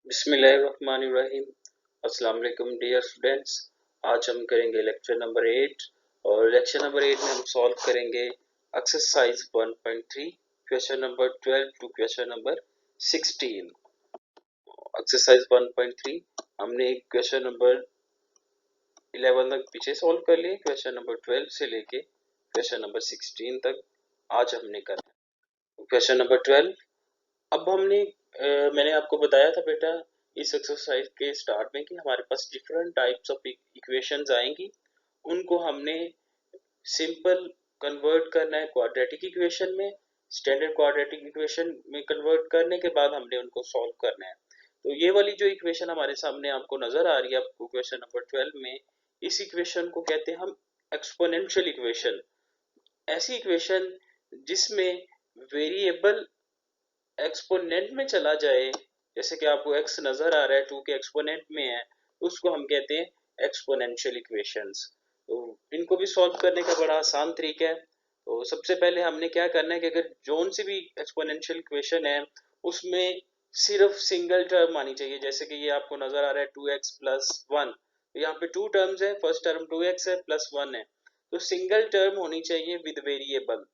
बिस्मिल्लाहिर्रहमानिर्रहीम। अस्सलाम वालेकुम डियर स्टूडेंट्स। आज हम करेंगे लेक्चर नंबर 8 और लेक्चर नंबर 8 में हम सॉल्व करेंगे exercise 1.3 question number 12 to question number 16। Exercise 1.3 हमने क्वेश्चन नंबर 11 तक पीछे सॉल्व कर लिए, क्वेश्चन नंबर 12 से लेके क्वेश्चन नंबर 16 तक आज हमने करना है। क्वेश्चन नंबर 12 अब मैंने आपको बताया था बेटा इस एक्सरसाइज के स्टार्ट में कि हमारे पास डिफरेंट टाइप्स ऑफ इक्वेशंस आएंगी, उनको हमने सिंपल कन्वर्ट करना है क्वाड्रेटिक इक्वेशन में। स्टैंडर्ड क्वाड्रेटिक इक्वेशन में कन्वर्ट करने के बाद हमने उनको सॉल्व करना है। तो ये वाली जो इक्वेशन हमारे सामने आपको नजर आ रही है आपको क्वेश्चन नंबर 12 में, इस इक्वेशन को कहते हैं हम एक्सपोनेंशियल इक्वेशन। ऐसी इक्वेशन जिसमें वेरिएबल एक्सपोनेंट में चला जाए, जैसे कि आपको x नजर आ रहा है 2 के एक्सपोनेंट में है, तो उसको हम कहते हैं एक्सपोनेंशियल इक्वेशंस। तो इनको भी सॉल्व करने का बड़ा आसान तरीका है। तो सबसे पहले हमने क्या करना है कि अगर जोन सी भी एक्सपोनेंशियल इक्वेशन है उसमें सिर्फ सिंगल टर्म आनी चाहिए, जैसे कि ये आपको नजर आ रहा है 2x प्लस 1, तो यहाँ पे टू टर्म्स है, फर्स्ट टर्म 2x है प्लस 1 है, तो सिंगल टर्म होनी चाहिए विद वेरिएबल।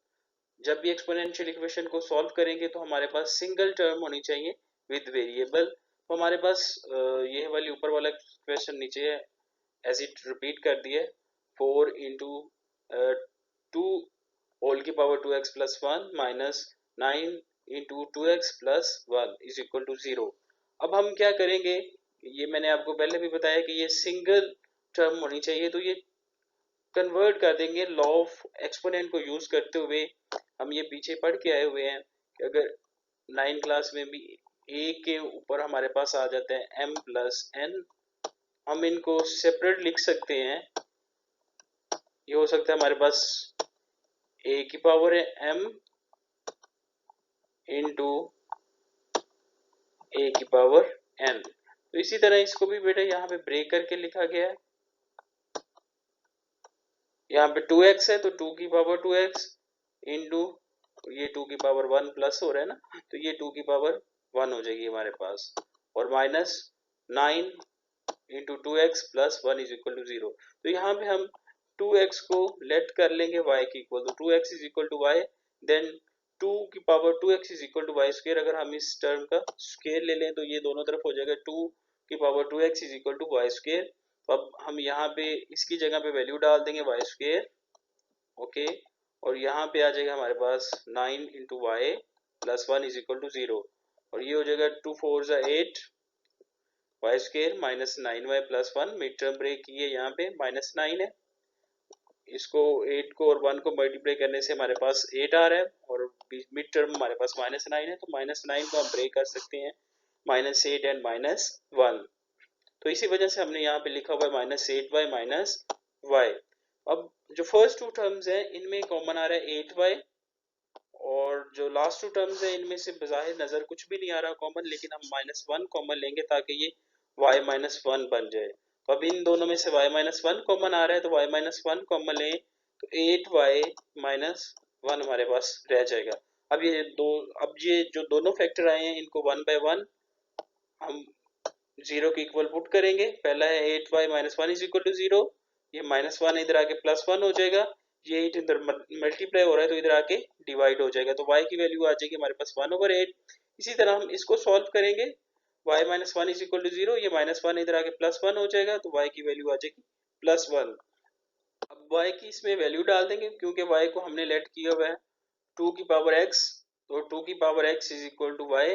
जब भी एक्सपोनेंशियल इक्वेशन को सॉल्व करेंगे तो हमारे पास सिंगल टर्म होनी चाहिए विद वेरिएबल। तो हमारे पास ये वाली ऊपर वाला इक्वेशन नीचे एज इट रिपीट कर दिए, 4 इंटू 2 होल की power 2x plus 1 minus 9 into 2x plus 1 is equal to 0। अब हम क्या करेंगे, ये मैंने आपको पहले भी बताया कि ये सिंगल टर्म होनी चाहिए, तो ये कन्वर्ट कर देंगे लॉ ऑफ एक्सपोनेंट को यूज करते हुए। हम ये पीछे पढ़ के आए हुए हैं कि अगर 9 क्लास में भी a के ऊपर हमारे पास आ जाते हैं m प्लस n, हम इनको सेपरेट लिख सकते हैं। ये हो सकता है हमारे पास a की पावर है m इंटू a की पावर n। तो इसी तरह इसको भी बेटा यहाँ पे ब्रेक करके लिखा गया है। यहाँ पे 2x है तो 2 की पावर 2x इंटू ये 2 की पावर 1 प्लस हो रहा है ना, तो ये 2 की पावर 1 हो जाएगी हमारे पास, और minus 9 into 2x plus 1 is equal to 0। तो यहाँ पे हम 2x को लेट कर लेंगे y की इक्वल, तो 2x is equal to y, then 2 की power 2x is equal to y square. अगर हम इस टर्म का स्क्वायर ले लें तो ये दोनों तरफ हो जाएगा 2 की power 2x is equal to y square. तो अब हम यहाँ पे इसकी जगह पे वैल्यू डाल देंगे y स्क्वायर, ओके, और यहाँ पे आ जाएगा हमारे पास 9 into y plus 1 is equal to 0, और ये हो जाएगा 2 4 जा 8 y square minus 9y plus 1। Mid term break किए, यहाँ पे माइनस 9 है, इसको 8 को और 1 को मल्टीप्लाई करने से हमारे पास 8 आ रहा है, और मिड टर्म हमारे पास माइनस 9 है, तो माइनस 9 को हम ब्रेक कर सकते हैं माइनस 8 एंड माइनस 1। तो इसी वजह से हमने यहाँ पे लिखा हुआ है माइनस 8y माइनस y। अब जो फर्स्ट टू टर्म्स है इनमें कॉमन आ रहा है 8y, और जो लास्ट टू टर्म्स है इनमें से बज़ाहिर नजर कुछ भी नहीं आ रहा कॉमन, लेकिन हम माइनस 1 कॉमन लेंगे ताकि ये y माइनस 1 बन जाए। तो अब इन दोनों में से y माइनस 1 कॉमन आ रहा है, तो y माइनस 1 कॉमन लें तो 8y माइनस 1 हमारे पास रह जाएगा। अब ये जो दोनों फैक्टर आए हैं इनको 1 बाय 1 हम 0 के इक्वल पुट करेंगे। पहला है 8y minus 1 is equal to 0, ये माइनस 1 इधर आके प्लस 1 हो जाएगा, ये 8 इधर मल्टीप्लाई हो रहा है तो इधर आके डिवाइड हो जाएगा, तो y की वैल्यू आ जाएगी हमारे पास 1/8। इसी तरह हम इसको सॉल्व करेंगे, y minus 1 is equal to 0, ये माइनस 1 इधर आके प्लस 1 हो जाएगा, तो y की वैल्यू आ जाएगी प्लस 1। अब y की इसमें वैल्यू डाल देंगे, क्योंकि y को हमने लेट किया हुआ है 2 की पावर x, तो 2 की पावर x is equal to y,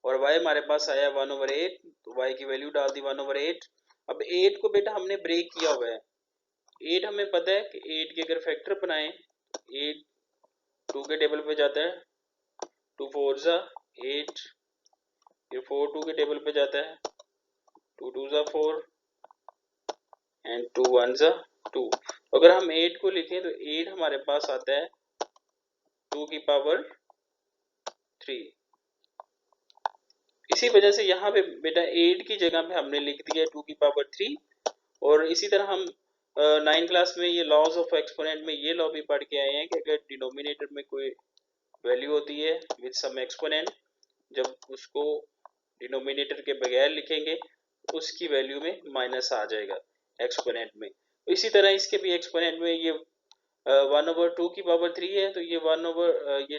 और y हमारे पास आया 1/8, तो y की वैल्यू डाल दी 1/8। अब 8 को बेटा हमने ब्रेक किया हुआ है, 8 हमें पता है कि 8 के अगर फैक्टर बनाएं, 8 2 के टेबल पे जाता है, 2 4 जा 8, फिर 4 2 के टेबल पे जाता है, 2 2 जा 4 एंड 2 1 जा 2। तो अगर हम 8 को लिखें तो 8 हमारे पास आता है 2 की पावर 3। इसी वजह से यहाँ पे बेटा 8 की जगह पे हमने लिख दिया 2 की पावर 3। और इसी तरह हम 9 क्लास में ये लॉज ऑफ एक्सपोनेंट में ये लॉ भी पढ़ के आए हैं कि अगर डिनोमिनेटर में कोई वैल्यू होती है विद सम एक्सपोनेंट, जब उसको डिनोमिनेटर के बगैर लिखेंगे उसकी वैल्यू में माइनस आ जाएगा एक्सपोनेंट में। तो इसी तरह इसके भी एक्सपोनेंट में ये 1/2 की पावर 3 है, तो ये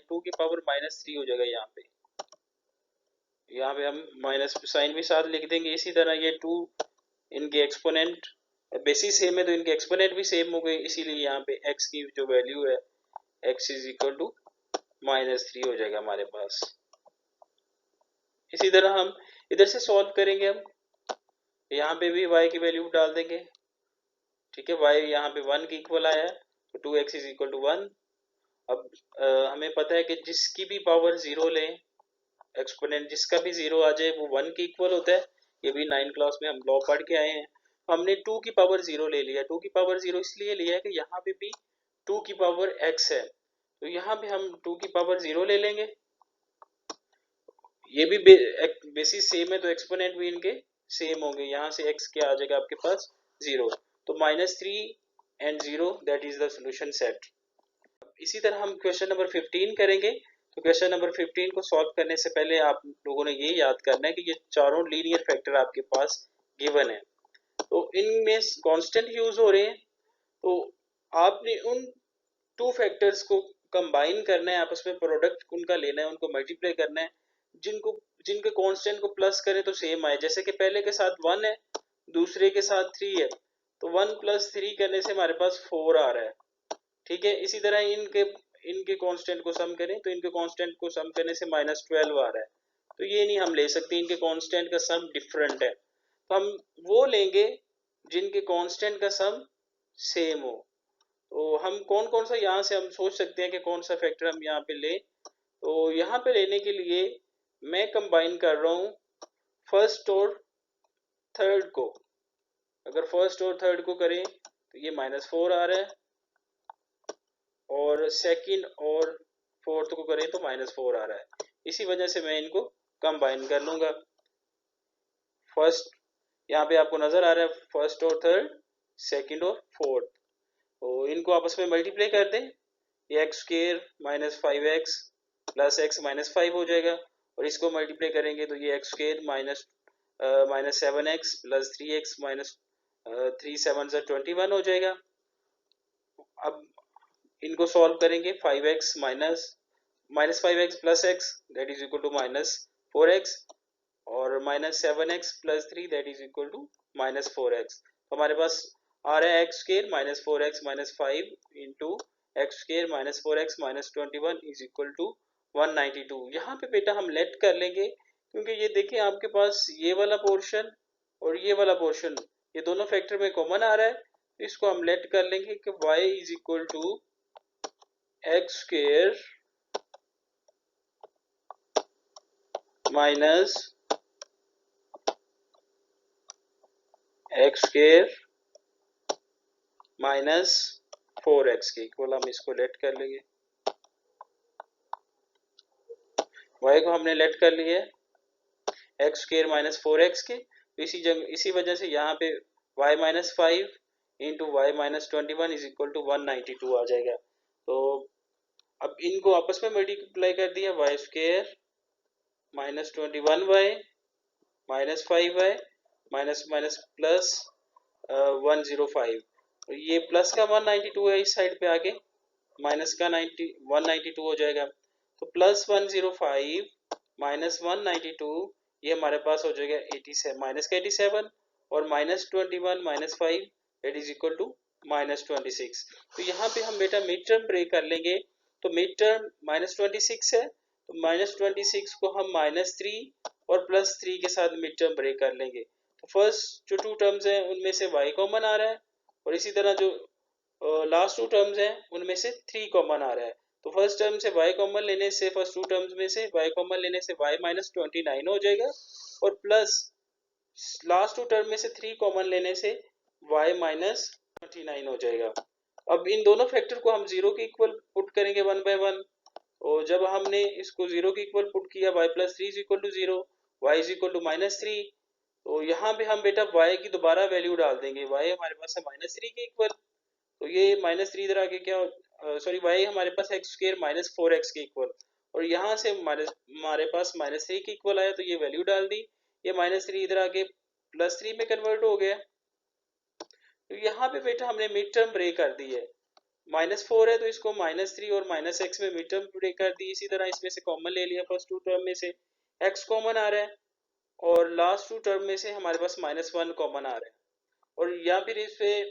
2 की पावर -3 हो जाएगा। यहाँ पे हम माइनस साइन भी साथ लिख देंगे। इसी तरह ये 2 इनके एक्सपोनेंट बेसिस सेम है तो इनके एक्सपोनेंट भी सेम हो गए, इसीलिए यहाँ पे x की जो वैल्यू है x इज इक्वल टू -3 हो जाएगा हमारे पास। इसी तरह हम इधर से सॉल्व करेंगे। हम यहाँ पे भी y की वैल्यू डाल देंगे। ठीक है, y यहाँ पे 1 के इक्वल आया है तो 2x इज इक्वल टू 1। अब हमें पता है कि जिसकी भी पावर 0 लें, एक्सपोनेंट जिसका भी 0 आ जाए वो 1 के इक्वल होता है। ये भी 9 क्लास में हम लॉ पढ़ के आए हैं। हमने 2 की पावर 0 ले लिया। 2 की पावर 0 इसलिए लिया है कि यहाँ पे भी 2 की पावर x है, तो यहाँ पे हम 2 की पावर 0 ले लेंगे। ये भी बेसिस सेम है तो एक्सपोनेंट भी इनके सेम होंगे। यहाँ से x क्या आ जाएगा आपके पास 0, तो -3 and 0 that is the solution set. इसी तरह हम क्वेश्चन नंबर 15 करेंगे। तो क्वेश्चन नंबर 15 को सॉल्व करने से पहले आप लोगों ने ये याद करना है कि ये चारों लीनियर फैक्टर आपके पास गिवन है, तो इनमें कांस्टेंट यूज हो रहे हैं। तो आपने उन 2 फैक्टर्स को कंबाइन करना है, आपस में प्रोडक्ट उनका लेना है, उनको मल्टीप्लाई करना है। जिनके कांस्टेंट को प्लस करें तो सेम आए, जैसे कि पहले के साथ 1 है, दूसरे के साथ 3 है, तो 1 + 3 करने से हमारे पास 4 आ रहा है। ठीक है, इसी तरह इनके कांस्टेंट को सम करें तो इनके कांस्टेंट को सम करने से -12 आ रहा है। तो ये नहीं हम ले सकते, इनके कांस्टेंट का सम डिफरेंट है। तो हम वो लेंगे जिनके कांस्टेंट का सम सेम हो। तो हम कौन कौन सा यहाँ से हम सोच सकते हैं कि कौन सा फैक्टर हम यहाँ पे ले। तो यहाँ पे लेने के लिए मैं कंबाइन कर रहा हूँ फर्स्ट और थर्ड को। अगर फर्स्ट और थर्ड को करें तो ये -4 आ रहा है, और सेकंड और फोर्थ को करें तो -4 आ रहा है। इसी वजह से मैं इनको कंबाइन कर लूंगा। फर्स्ट यहाँ पे आपको नजर आ रहा है फर्स्ट और थर्ड, सेकंड और फोर्थ, तो इनको आपस में मल्टीप्लाई कर दें। ये x² - 5x + x - 5 हो जाएगा, और इसको मल्टीप्लाई करेंगे तो ये x² -7x + 3x - 3 7 21 हो जाएगा। अब इनको सॉल्व करेंगे। 5x -5x + x that is equal to -4x, और -7x + 3 that is equal to -4x। तो हमारे पास आ रहा है x² -4x - 5 into x² -4x - 21 is equal to 192। यहाँ पे बेटा हम लेट कर लेंगे, क्योंकि ये देखिए आपके पास ये वाला पोर्शन और ये वाला पोर्शन ये दोनों फैक्टर में कॉमन आ रहा है, तो इसको हम लेट कर लेंगे कि y is equal to x² minus x² minus 4x के इक्वल हम इसको लेट कर लेंगे। y को हमने लेट कर लिया है x² - 4x के, तो इसी वजह से यहाँ पे y - 5 into y - 21 is equal to 192 आ जाएगा। तो अब इनको आपस में मल्टीप्लाई कर दिया, y² -21y -5y minus minus plus 105, तो ये प्लस का 192 है, इस साइड पे आके माइनस का 192 हो जाएगा। तो +105 -192 ये हमारे पास हो जाएगा 87 -87, और -21 - 5 दैट इज इक्वल टू -26। तो यहाँ पे हम बेटा मिड टर्म ब्रेक कर लेंगे। तो मिड टर्म -26 है, तो -26 को हम -3 और +3 के साथ मिड टर्म ब्रेक कर लेंगे। तो फर्स्ट जो 2 टर्म्स हैं उनमें से y कॉमन आ रहा है, और इसी तरह जो लास्ट 2 टर्म्स हैं उनमें से 3 कॉमन आ रहा है। तो फर्स्ट टर्म से y कॉमन लेने से, फर्स्ट 2 टर्म्स में से y कॉमन लेने से y -29 हो जाएगा, और प्लस लास्ट 2 टर्म में से 3 कॉमन लेने से y -29 हो जाएगा। अब इन दोनों फैक्टर को हम 0 के इक्वल पुट करेंगे 1 बाय 1, और जब हमने इसको 0 के इक्वल पुट किया y + 3 is equal to 0, y is equal to -3, तो यहाँ पे हम बेटा y की दोबारा वैल्यू डाल देंगे। y हमारे पास है -3 के इक्वल, तो ये -3 इधर आके क्या, सॉरी y हमारे पास x² - 4x के इक्वल, और यहाँ से हमारे पास -3 के इक्वल आया, तो ये वैल्यू डाल दी, ये -3 इधर आके +3 में कन्वर्ट हो गया। तो यहाँ पे बेटा हमने मिड टर्म ब्रेक कर दी है, -4 है तो इसको -3 और -x में मिड टर्म ब्रेक कर दी। इसी तरह इसमें से कॉमन ले लिया, फर्स्ट टू टर्म में से x कॉमन आ रहा है और लास्ट टू टर्म में से हमारे पास -1 कॉमन आ रहा है, और या फिर इस पे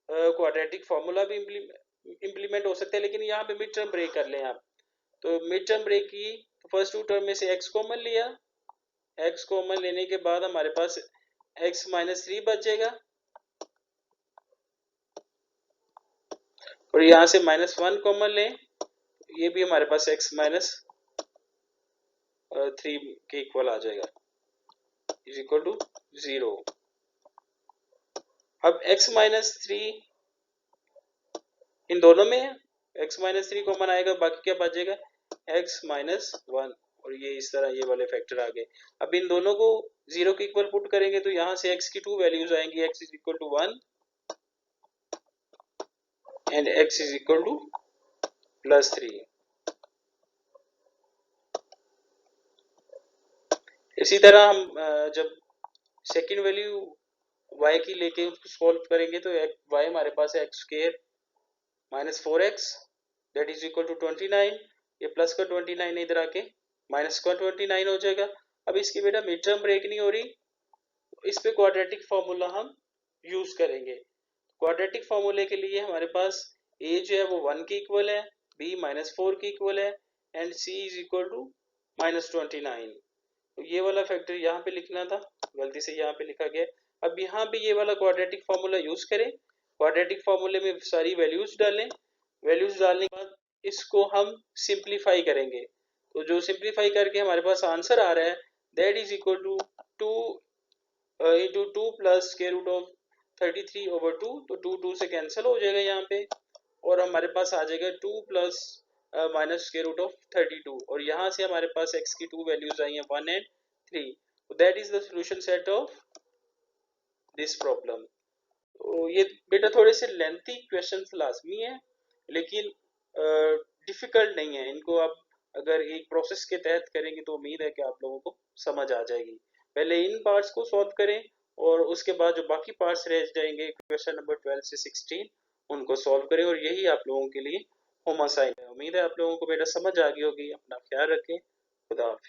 क्वाड्रेटिक फार्मूला भी इम्प्लीमेंट हो सकता है, लेकिन यहाँ पे मिड टर्म ब्रेक कर लें आप। तो मिड टर्म ब्रेक की, तो फर्स्ट टू टर्म में से x कॉमन लिया, x कॉमन लेने के बाद हमारे पास x -3 बचेगा, और यहाँ से -1 कॉमन लें, ये भी हमारे पास x -3 के इक्वल आ जाएगा, इज इक्वल टू 0। अब x -3 इन दोनों में है, x -3 कॉमन आएगा, बाकी क्या बचेगा x -1, और ये इस तरह ये वाले फैक्टर आ गए। अब इन दोनों को 0 के इक्वल पुट करेंगे तो यहाँ से x की 2 वैल्यूज आएंगी, x is equal to 1 and x is equal to +3। इसी तरह हम जब सेकेंड वैल्यू y की लेके उसको सॉल्व करेंगे तो y हमारे पास है x² -4x that is equal to 29, ये प्लस का 29 इधर आके माइनस का 29 हो जाएगा। अब इसकी बेटा मिड टर्म ब्रेक नहीं हो रही, इस पे क्वाड्रेटिक फार्मूला हम यूज करेंगे। क्वाड्रेटिक फार्मूले के लिए हमारे पास a जो है वो 1 के इक्वल है, b -4 के इक्वल है and c is equal to -29। तो ये वाला फैक्टर यहाँ पे लिखना था, गलती से यहाँ पे लिखा गया। अब यहाँ पे ये वाला क्वाड्रेटिक फार्मूला यूज करें, क्वाड्रेटिक फार्मूले में सारी वैल्यूज डालें, वैल्यूज डालने के बाद इसको हम सिंप्लीफाई करेंगे। तो जो सिंप्लीफाई करके हमारे पास आंसर आ रहा है that is equal to 2 into 2 plus square root of 33/2, तो 2 से कैंसिल हो जाएगा यहाँ पे, और हमारे पास आ जाएगा 2 plus minus square root of 32, और यहाँ से हमारे पास x की 2 वैल्यूज आई हैं 1 and 3। That is the solution set of this problem. तो ये बेटा थोड़े से लेंथी क्वेश्चंस लाजमी है, लेकिन डिफिकल्ट नहीं है। इनको आप अगर एक प्रोसेस के तहत करेंगे तो उम्मीद है कि आप लोगों को समझ आ जाएगी। पहले इन पार्ट्स को सॉल्व करें और उसके बाद जो बाकी पार्ट्स रह जाएंगे क्वेश्चन नंबर 12 से 16 उनको सॉल्व करें, और यही आप लोगों के लिए होम असाइनमेंट है। उम्मीद है आप लोगों को बेटा समझ आ गई होगी। अपना ख्याल रखें। खुदा हाफिज़।